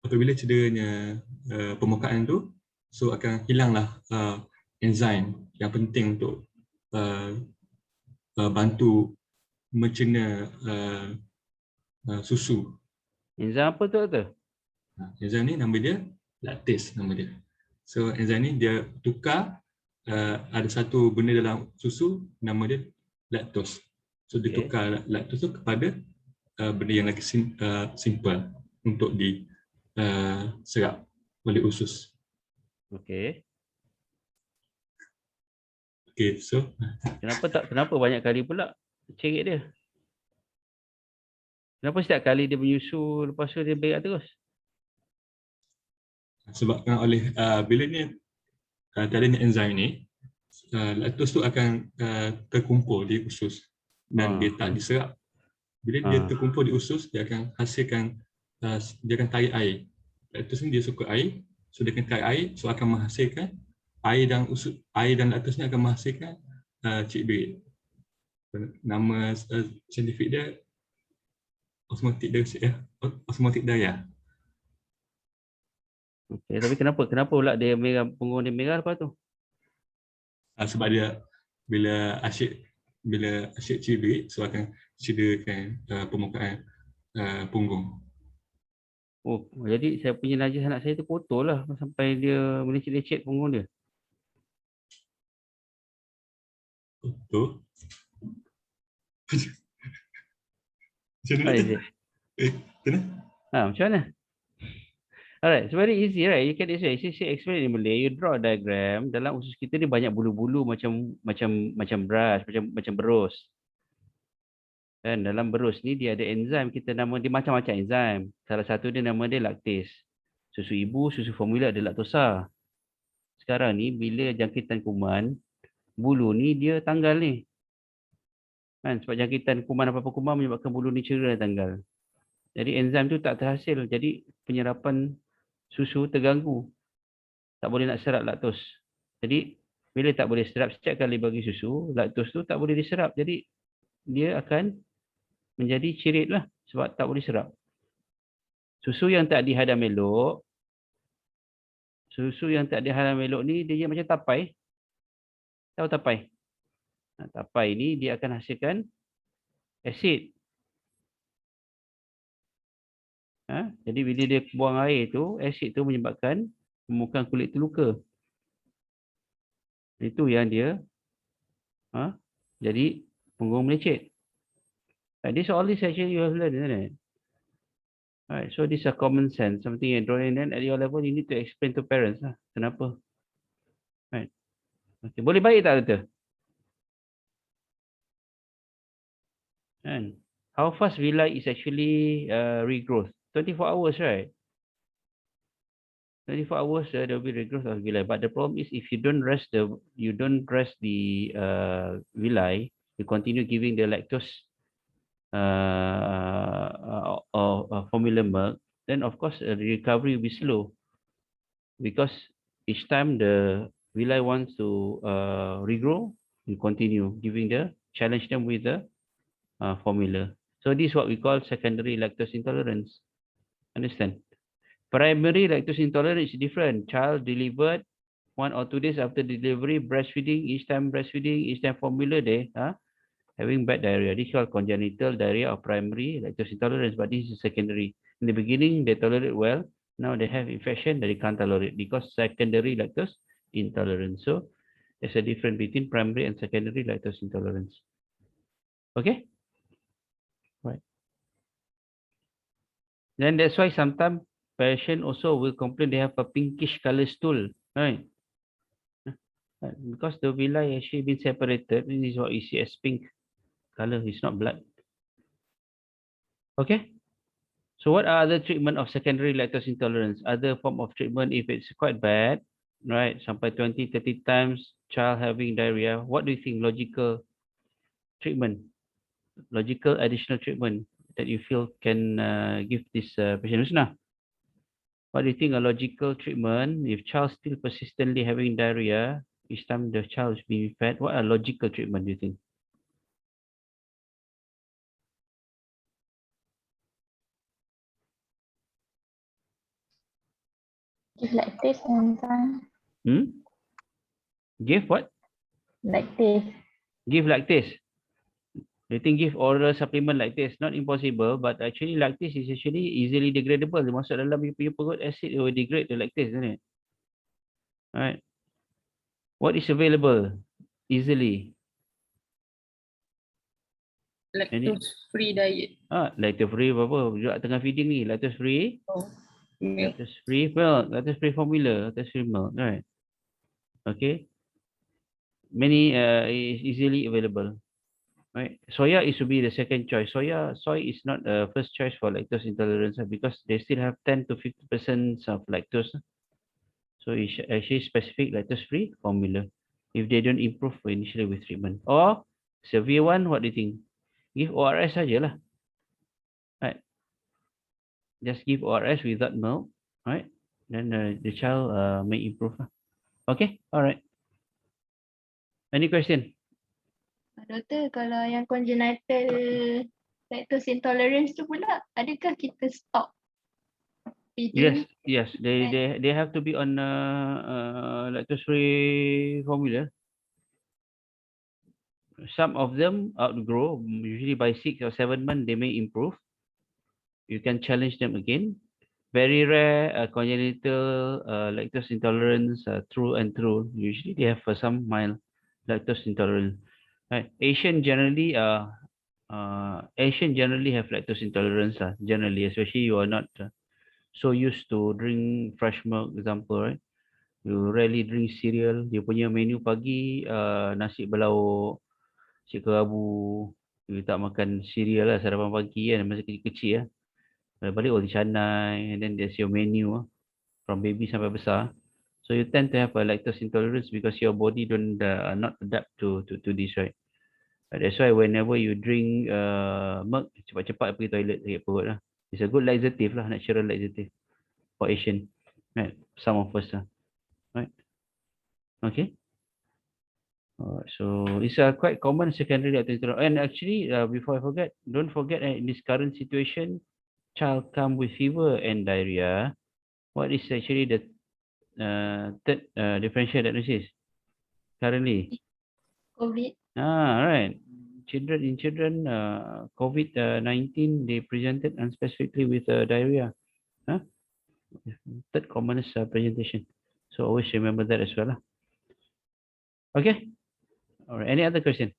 apabila cederanya permukaan tu, so akan hilanglah enzim yang penting untuk bantu mencerna susu. Enzim apa tu? Enzim ni nama dia lactase nama dia. So enzim ni dia tukar ada satu benda dalam susu nama dia lactose. So dia tukar lactose tu kepada benda yang lagi simple untuk diserap oleh usus. Okay, so kenapa banyak kali pula cerit dia? Kenapa setiap kali dia menyusu lepas tu dia berak terus? Sebabkan oleh bila ni adanya enzim ni, lactose tu akan terkumpul di usus dan dia tak diserap. Bila dia terkumpul di usus, dia akan hasilkan, dia akan tarik air. Lactose ni dia suka air, so dia akan tarik air, so akan menghasilkan air dan lactose ni akan menghasilkan cik berit. Nama saintifik dia osmotic diarrhea. Okay, tapi kenapa pula dia merah, punggung dia merah lepas tu? Sebab dia bila asyik cik berit, so akan cederakan permukaan punggung. Jadi saya punya najis anak saya tu kotor lah sampai dia melecet-lecet punggung dia. Kotor? Macam mana? Alright, it's very easy, right? You can explain in Malay. You draw a diagram. Dalam usus kita ni banyak bulu-bulu macam beras, macam berus. Dan dalam berus ni dia ada enzim, kita nama dia macam-macam enzim. Salah satu dia nama dia lactase. Susu ibu, susu formula ada laktosa. Sekarang ni bila jangkitan kuman, bulu ni dia tanggal ni. Kan? Sebab jangkitan kuman apa-apa kuman menyebabkan bulu ni cedera dan tanggal. Jadi enzim tu tak terhasil. Jadi penyerapan susu terganggu. Tak boleh nak serap laktos. Jadi bila tak boleh serap, setiap kali bagi susu, laktos tu tak boleh diserap. Jadi dia akan menjadi cirit lah sebab tak boleh serap. Susu yang tak dihadam elok, ni dia macam tapai. Tahu tapai? Tapai ni dia akan hasilkan asid. Jadi bila dia buang air tu, asid tu menyebabkan permukaan kulit terluka. Itu yang dia jadi punggung melecet. This all this actually you have learned, isn't it? Alright, so these are common sense, something you draw in, and at your level you need to explain to parents lah. Kenapa? Right. Okay. Boleh baik tak kata? And how fast villi is actually regrowth? 24 hours, right? 24 hours there will be regrowth of villi. But the problem is if you don't rest the villi, you continue giving the lactose formula milk, then of course the recovery will be slow because each time the villi wants to regrow, you continue challenge them with the formula. So this is what we call secondary lactose intolerance. Understand? Primary lactose intolerance is different. Child delivered 1 or 2 days after delivery, breastfeeding, each time formula day, having bad diarrhea. This is called congenital diarrhea or primary lactose intolerance, but this is secondary. In the beginning, they tolerate well. Now they have infection that they can't tolerate because secondary lactose intolerance. So there's a difference between primary and secondary lactose intolerance. Okay? Right. Then that's why sometimes patients also will complain they have a pinkish color stool, right? Because the villi actually been separated. This is what you see as pink color. It's not blood. Okay. So what are other treatment of secondary lactose intolerance? Other form of treatment if it's quite bad, right? Sampai 20, 30 times child having diarrhea. What do you think logical treatment? Logical additional treatment that you feel can give this patient? Husna, what do you think a logical treatment if child still persistently having diarrhea each time the child is being fed? What a logical treatment do you think? Give lactase enzyme. Give what? Lactase. Give lactase. Do you think give oral supplement lactase? Not impossible, but actually lactase is actually easily degradable. Dia masuk dalam your perut, acid will degrade the lactase, isn't it? Alright. What is available easily? Lactose-free diet. Lactose-free apa? Juga tengah feeding ni. Lactose-free. Milk. Lactose-free milk. Lactose-free formula. Lactose-free milk. Right. Okay. Many is easily available. Right. Soya is to be the second choice. Soy is not a first choice for lactose intolerance because they still have 10 to 50% of lactose. So it's actually specific lactose-free formula. If they don't improve initially with treatment. Or severe one, what do you think? Give ORS sajalah. Right. Just give ORS without milk. Right. Then the child may improve. Okay. All right. Any question? Doktor, kalau yang congenital lactose intolerance tu pula, adakah kita stop feeding? Yes. They have to be on lactose-free formula. Some of them outgrow. Usually by 6 or 7 months, they may improve. You can challenge them again. Very rare congenital lactose intolerance through and through. Usually they have some mild lactose intolerance. Right. Asian generally have lactose intolerance. Generally, especially you are not so used to drink fresh milk, example, right? You rarely drink cereal. Dia punya menu pagi nasi berlauk, nasi kerabu. You tak makan cereal lah sarapan pagi kan masa kecil-kecil lah. Balik roti canai, and then there's your menu from baby sampai besar. So you tend to have a lactose intolerance because your body don't not adapt to this, right? That's why whenever you drink milk, cepat-cepat pergi toilet sakit perut lah. It's a good laxative lah, natural laxative for Asian. Right, some of us lah. Right. Okay. So it's a quite common secondary attention. And actually, before I forget, don't forget in this current situation, child come with fever and diarrhea. What is actually the third differential diagnosis currently? COVID. Right. Children, COVID-19, they presented unspecifically with diarrhea. Third commonest presentation. So always remember that as well. Okay. All right. Any other question?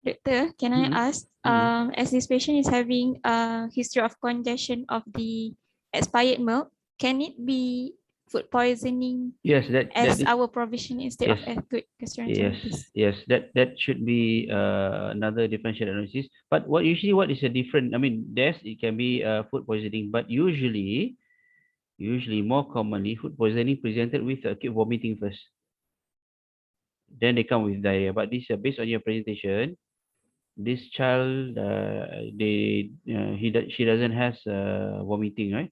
Doctor, can I ask, as this patient is having a history of congestion of the expired milk, can it be food poisoning? Yes, that as is, our provision instead of yes. acute gastroenteritis? Yes, that should be another differential diagnosis. But what is a different? I mean, it can be food poisoning, but usually more commonly, food poisoning presented with acute vomiting first. Then they come with diarrhea. But this based on your presentation, this child she doesn't has vomiting, right?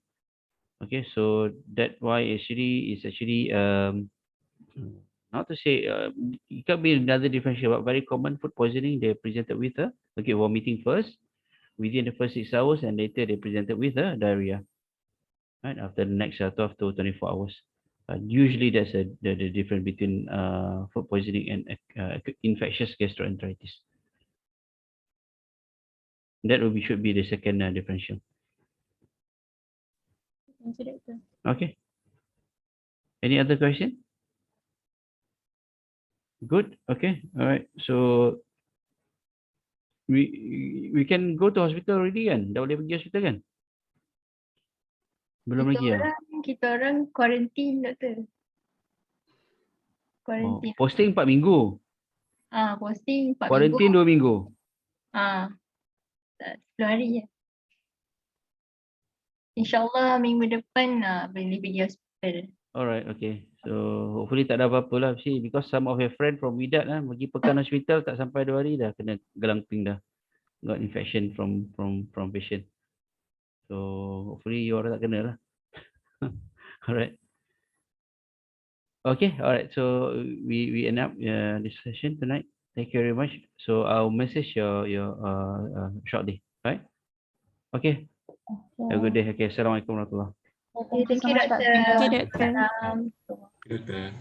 Okay, so that why it's actually not to say it can be another differential, but very common food poisoning. They presented with acute vomiting first within the first 6 hours, and later they presented with diarrhea, right, after the next 12 to 24 hours. Usually that's the difference between food poisoning and infectious gastroenteritis. That should be the second differential. Thank you, Doctor. Okay. Any other question? Good. Okay. All right. So we can go to hospital already kan? Dah boleh pergi hospital kan? Belum lagi ya? Kita orang quarantine, Doktor. Quarantine. Posting 4 minggu. Posting 4 Quarantine minggu. 2 minggu. 10 hari je. InsyaAllah minggu depan boleh pergi hospital. Alright, okay. So hopefully tak ada apa-apa lah. See, because some of your friend from Widat pergi pekan hospital tak sampai 2 hari dah kena gelangping dah. Got infection from patient. So hopefully you orang tak kena lah. Alright. Okay, alright. So we end up this session tonight. Thank you very much. So I'll message your shortly. Right? Okay. Have a good day. Okay. Assalamualaikum warahmatullahi wabarakatuh. Thank you, Doktor. Thank you, Doctor. Salam. Doctor.